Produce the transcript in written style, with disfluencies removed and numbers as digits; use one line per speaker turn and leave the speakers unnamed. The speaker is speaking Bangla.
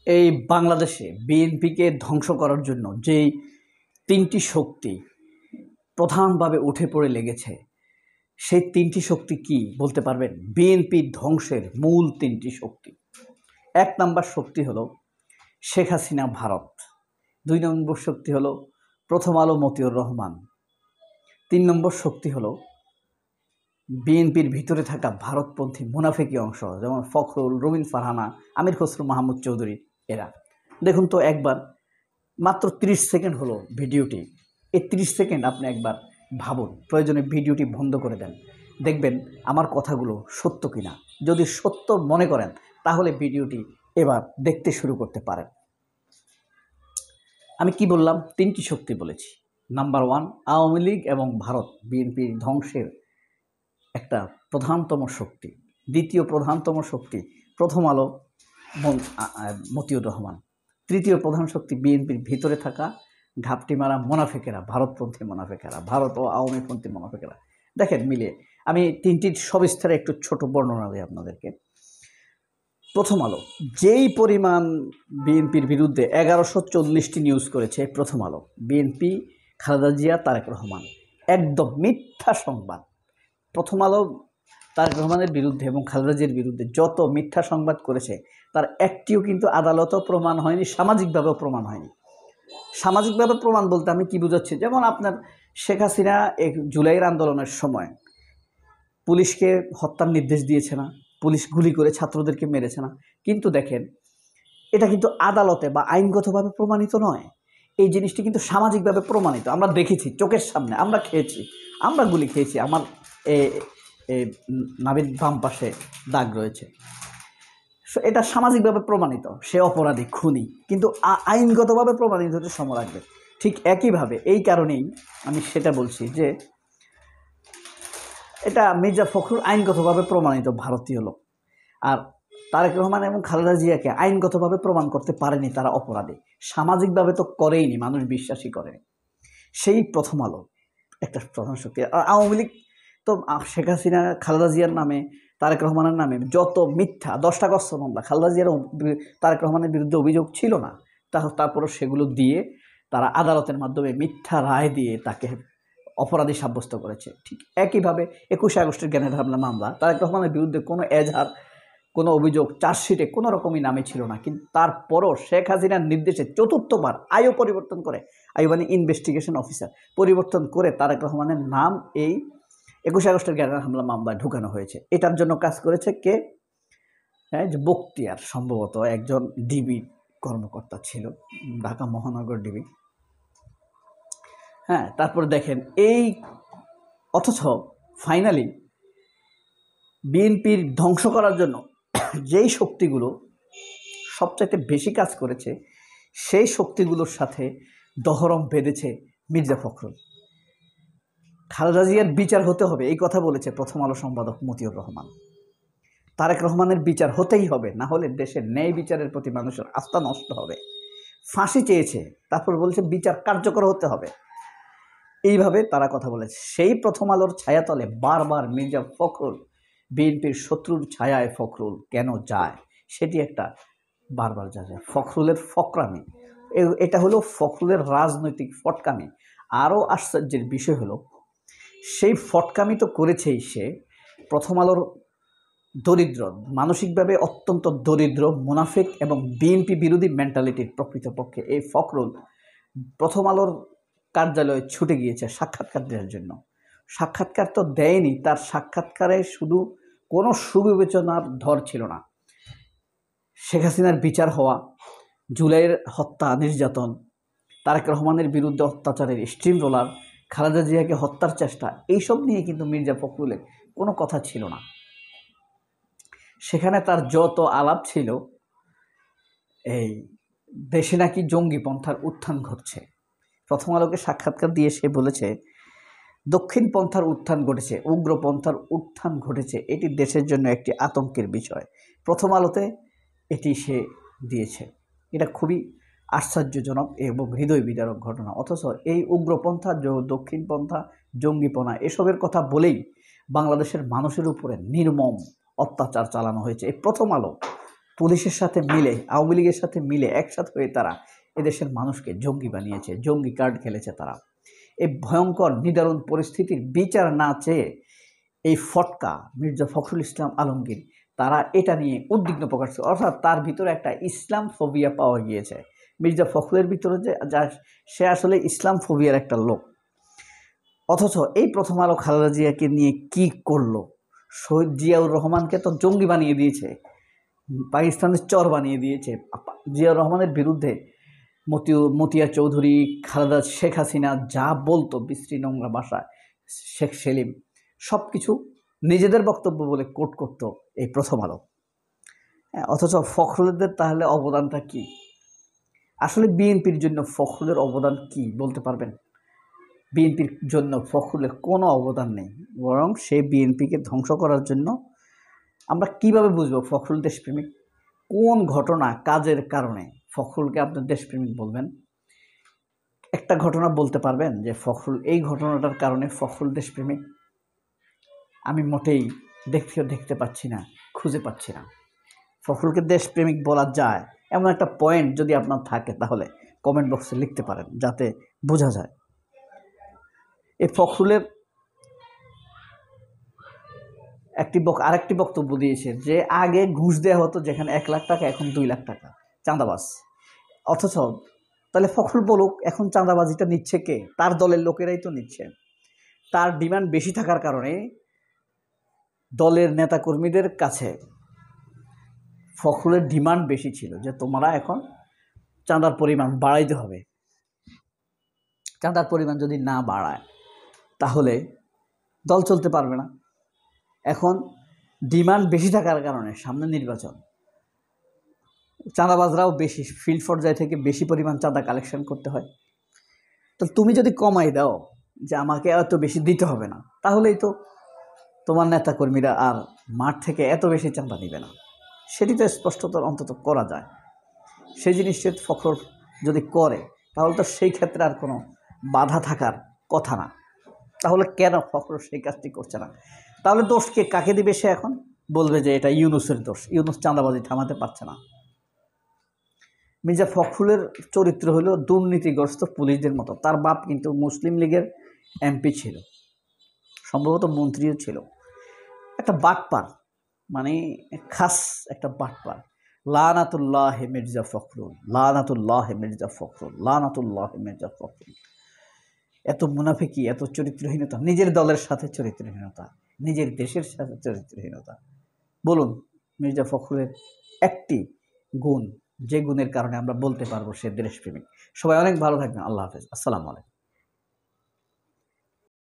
এই বাংলাদেশে বিএনপিকে ধ্বংস করার জন্য যেই তিনটি শক্তি প্রধানভাবে উঠে পড়ে লেগেছে, সেই তিনটি শক্তি কি বলতে পারবেন? বিএনপি ধ্বংসের মূল তিনটি শক্তি। ১ নম্বর শক্তি হলো শেখ হাসিনা ভারত, ২ নম্বর শক্তি হলো প্রথম আলো মতিউর রহমান, ৩ নম্বর শক্তি হলো বিএনপির ভিতরে থাকা ভারতপন্থী মুনাফিকি অংশ, যেমন ফখরুল, রবিন ফারহানা, আমির খসরু মাহমুদ চৌধুরী এরা। দেখুন তো একবার, মাত্র 30 সেকেন্ড হলো ভিডিওটি। এই 30 সেকেন্ড আপনি একবার ভাবুন, প্রয়োজনে ভিডিওটি বন্ধ করে দেন, দেখবেন আমার কথাগুলো সত্য কিনা। যদি সত্য মনে করেন তাহলে ভিডিওটি এবার দেখতে শুরু করতে পারেন। আমি কি বললাম? তিনটি শক্তি বলেছি। নাম্বার 1 আওয়ামী লীগ এবং ভারত বিএনপির ধ্বংসের একটা প্রধানতম শক্তি। দ্বিতীয় প্রধানতম শক্তি প্রথম আলো মতিউর রহমান। তৃতীয় প্রধান শক্তি বিএনপির ভিতরে থাকা ঘাপটি মারা মোনাফেকেরা, ভারতপন্থী মোনাফেকেরা, ভারত ও আওয়ামীপন্থী মোনাফেকেরা। দেখেন মিলিয়ে আমি তিনটির সবিস্তারে একটু ছোট বর্ণনা দিই আপনাদেরকে। প্রথম আলো যেই পরিমাণ বিএনপির বিরুদ্ধে 1140টি নিউজ করেছে প্রথম আলো, বিএনপি, খালেদা জিয়া, তারেক রহমান, একদম মিথ্যা সংবাদ। প্রথম আলো তারেক রহমানের বিরুদ্ধে এবং খালেদা জিয়ার বিরুদ্ধে যত মিথ্যা সংবাদ করেছে তার একটিও কিন্তু আদালতেও প্রমাণ হয়নি, সামাজিকভাবেও প্রমাণ হয়নি। সামাজিকভাবে প্রমাণ বলতে আমি কি বুঝাচ্ছি? যেমন আপনার শেখ হাসিনা জুলাইয়ের আন্দোলনের সময় পুলিশকে হত্যার নির্দেশ দিয়েছে না, পুলিশ গুলি করে ছাত্রদেরকে মেরেছে না, কিন্তু দেখেন এটা কিন্তু আদালতে বা আইনগতভাবে প্রমাণিত নয়। এই জিনিসটি কিন্তু সামাজিকভাবে প্রমাণিত, আমরা দেখেছি চোখের সামনে, আমরা খেয়েছি, আমরা গুলি খেয়েছি, আমার নাভির বাম পাশে দাগ রয়েছে। এটা সামাজিকভাবে প্রমাণিত, সে অপরাধী, খুনি, কিন্তু আইনগতভাবে প্রমাণিত হতে সময় লাগবে। ঠিক একইভাবে এই কারণেই আমি সেটা বলছি যে এটা মির্জা ফখরুল আইনগতভাবে প্রমাণিত ভারতীয় লোক, আর তারেক রহমান এবং খালেদা জিয়াকে আইনগতভাবে প্রমাণ করতে পারেনি তারা অপরাধী, সামাজিকভাবে তো করেইনি, মানুষ বিশ্বাসই করেনি। সেই প্রথম আলো একটা প্রধান শক্তি। আর আওয়ামী লীগ তো শেখ হাসিনা, খালেদা জিয়ার নামে, তারেক রহমানের নামে যত মিথ্যা, 10টা গস্ত মামলা, খালেদা জিয়ার তারেক রহমানের বিরুদ্ধে অভিযোগ ছিল না, তারপরও সেগুলো দিয়ে তারা আদালতের মাধ্যমে মিথ্যা রায় দিয়ে তাকে অপরাধী সাব্যস্ত করেছে। ঠিক একইভাবে 21 আগস্টের গ্রেনেড হামলা মামলা, তারেক রহমানের বিরুদ্ধে কোনো এজাহার, কোনো অভিযোগ চার্জশিটে কোনো রকমই নামে ছিল না, কিন্তু তারপরও শেখ হাসিনার নির্দেশে চতুর্থবার আইও পরিবর্তন করে, আইও মানে ইনভেস্টিগেশন অফিসার পরিবর্তন করে তারেক রহমানের নাম এই 21 আগস্টের গ্রেনেড হামলা মামলায় ঢুকানো হয়েছে। এটার জন্য কাজ করেছে কে? হ্যাঁ, যে বখতিয়ার, সম্ভবত একজন ডিবি কর্মকর্তা ছিল, ঢাকা মহানগর ডিবি। হ্যাঁ, তারপর দেখেন এই, অথচ ফাইনালি বিএনপির ধ্বংস করার জন্য যেই শক্তিগুলো সবচাইতে বেশি কাজ করেছে সেই শক্তিগুলোর সাথে দহরম বেঁধেছে মির্জা ফখরুল। খালেদা জিয়ার বিচার হতে হবে এই কথা বলেছে প্রথম আলো সম্পাদক মতিউর রহমান। তারেক রহমানের বিচার হতেই হবে, না হলে দেশের ন্যায় বিচারের প্রতি মানুষের আস্থা নষ্ট হবে। ফাঁসি চেয়েছে, তারপর বলছে বিচার কার্যকর হতে হবে। এইভাবে তারা কথা বলেছে। সেই প্রথম আলোর ছায়াতলে বারবার মির্জা ফখরুল, বিএনপির শত্রুর ছায়ায় ফখরুল কেন যায়, সেটি একটা বারবার যায়। ফখরুলের ফকরামি, এটা হলো ফখরুলের রাজনৈতিক ফটকামি। আরও আশ্চর্যের বিষয় হলো সেই ফটকামি তো করেছেই সে, প্রথম আলোর দরিদ্র, মানসিকভাবে অত্যন্ত দরিদ্র, মুনাফিক এবং বিএনপি বিরোধী মেন্টালিটির প্রকৃতপক্ষে এই ফখরুল প্রথম আলোর কার্যালয়ে ছুটে গিয়েছে সাক্ষাৎকার দেওয়ার জন্য। সাক্ষাৎকার তো দেয়নি, তার সাক্ষাৎকারে শুধু কোনো সুবিবেচনার ধর ছিল না। শেখ হাসিনার বিচার হওয়া, জুলাইয়ের হত্যা নির্যাতন, তারেক রহমানের বিরুদ্ধে অত্যাচারের স্ট্রিম রোলার, খালেদা জিয়াকে হত্যার চেষ্টা, এইসব নিয়ে কিন্তু মির্জা ফখরুলের কোনো কথা ছিল না। সেখানে তার যত আলাপ ছিল এই দেশে নাকি জঙ্গিপন্থার উত্থান ঘটছে। প্রথম আলোকে সাক্ষাৎকার দিয়ে সে বলেছে দক্ষিণ পন্থার উত্থান ঘটেছে, উগ্রপন্থার উত্থান ঘটেছে, এটি দেশের জন্য একটি আতঙ্কের বিষয়। প্রথম আলোতে এটি সে দিয়েছে। এটা খুবই আশ্চর্যজনক এবং হৃদয় বিদারক ঘটনা। অথচ এই উগ্রপন্থা, দক্ষিণপন্থা, জঙ্গিপনা এসবের কথা বলেই বাংলাদেশের মানুষের উপরে নির্মম অত্যাচার চালানো হয়েছে এই প্রথম আলো পুলিশের সাথে মিলে, আওয়ামী লীগের সাথে মিলে একসাথে হয়ে তারা এদেশের মানুষকে জঙ্গি বানিয়েছে, জঙ্গি কার্ড খেলেছে তারা। এই ভয়ঙ্কর নিদারুণ পরিস্থিতির বিচার না চেয়ে এই ফটকা মির্জা ফখরুল ইসলাম আলমগীর তারা এটা নিয়ে উদ্বিগ্ন প্রকাশ করে, অর্থাৎ তার ভিতরে একটা ইসলাম ফোবিয়া পাওয়া গিয়েছে। মির্জা ফখরুলের ভিতরে যে যা সে আসলে ইসলাম ফোবিয়ার একটা লোক। অথচ এই প্রথম আলো খালেদা জিয়াকে নিয়ে কি করলো? শহীদ জিয়াউর রহমানকে তো জঙ্গি বানিয়ে দিয়েছে, পাকিস্তানের চর বানিয়ে দিয়েছে। জিয়াউর রহমানের বিরুদ্ধে মতিয়া চৌধুরী, খালেদা, শেখ হাসিনা যা বলতো বিশ্রী নোংরা ভাষায়, শেখ সেলিম সব কিছু নিজেদের বক্তব্য বলে কোট করতো এই প্রথম আলো। অথচ ফখরুলদের তাহলে অবদানটা কি? আসলে বিএনপির জন্য ফখরুলের অবদান কি বলতে পারবেন? বিএনপির জন্য ফখরুলের কোনো অবদান নেই, বরং সে বিএনপিকে ধ্বংস করার জন্য। আমরা কিভাবে বুঝবো ফখরুল দেশপ্রেমিক? কোন ঘটনা, কাজের কারণে ফখরুলকে আপনার দেশপ্রেমিক বলবেন? একটা ঘটনা বলতে পারবেন যে ফখরুল এই ঘটনাটার কারণে ফখরুল দেশপ্রেমিক? আমি মোটেই দেখতে পাচ্ছি না, খুঁজে পাচ্ছি না। ফখরুলকে দেশপ্রেমিক বলা যায় এমন একটা পয়েন্ট যদি আপনার থাকে তাহলে কমেন্ট বক্সে লিখতে পারেন, যাতে বোঝা যায়। এই ফখরুলের আরেকটি বক্তব্য দিয়েছে যে আগে ঘুষ দেওয়া হতো, যেখানে 1 লাখ টাকা এখন 2 লাখ টাকা, চাঁদাবাজ। অথচ তাহলে ফখরুল বলুক এখন চাঁদাবাজিটা নিচ্ছে কে? তার দলের লোকেরাই তো নিচ্ছে। তার ডিমান্ড বেশি থাকার কারণে দলের নেতাকর্মীদের কাছে ফখরুলের ডিমান্ড বেশি ছিল যে তোমরা এখন চাঁদার পরিমাণ বাড়াইতে হবে। চাঁদার পরিমাণ যদি না বাড়ায় তাহলে দল চলতে পারবে না। এখন ডিমান্ড বেশি থাকার কারণে সামনে নির্বাচন, চাঁদাবাজরাও বেশি, ফিল্ড পর্যায় থেকে বেশি পরিমাণ চাঁদা কালেকশন করতে হয়। তো তুমি যদি কমাই দাও যে আমাকে এত বেশি দিতে হবে না, তাহলেই তো তোমার নেতাকর্মীরা আর মাঠ থেকে এত বেশি চাঁদা নিবে না। সেটি তো স্পষ্টতর অন্তত করা যায়। সেই জিনিসটি ফখরুল যদি করে তাহলে তো সেই ক্ষেত্রে আর কোনো বাধা থাকার কথা না। তাহলে কেন ফখরুল সেই কাজটি করছে না? তাহলে দোষকে কাকে দিবে? সে এখন বলবে যে এটা ইউনূসের দোষ, ইউনূস চাঁদাবাজি থামাতে পারছে না। মির্জা ফখরুলের চরিত্র হলো দুর্নীতিগ্রস্ত পুলিশদের মতো। তার বাপ কিন্তু মুসলিম লীগের এমপি ছিল, সম্ভবত মন্ত্রীও ছিল। একটা বাটপার, মানে খাস একটা বাটপার। লানাতুল্লাহ মির্জা ফখরুল, লানাতুল্লাহ মির্জা ফখরুল, লানাতুল্লাহ মির্জা ফখরুল। এত মুনাফিকি, এত চরিত্রহীনতা, নিজের দলের সাথে চরিত্রহীনতা, নিজের দেশের সাথে চরিত্রহীনতা। বলুন মির্জা ফখরুলের একটি গুণ, যে গুণের কারণে আমরা বলতে পারবো সে দেশপ্রেমিক। সবাই অনেক ভালো থাকবেন। আল্লাহ হাফেজ। আসসালামু আলাইকুম।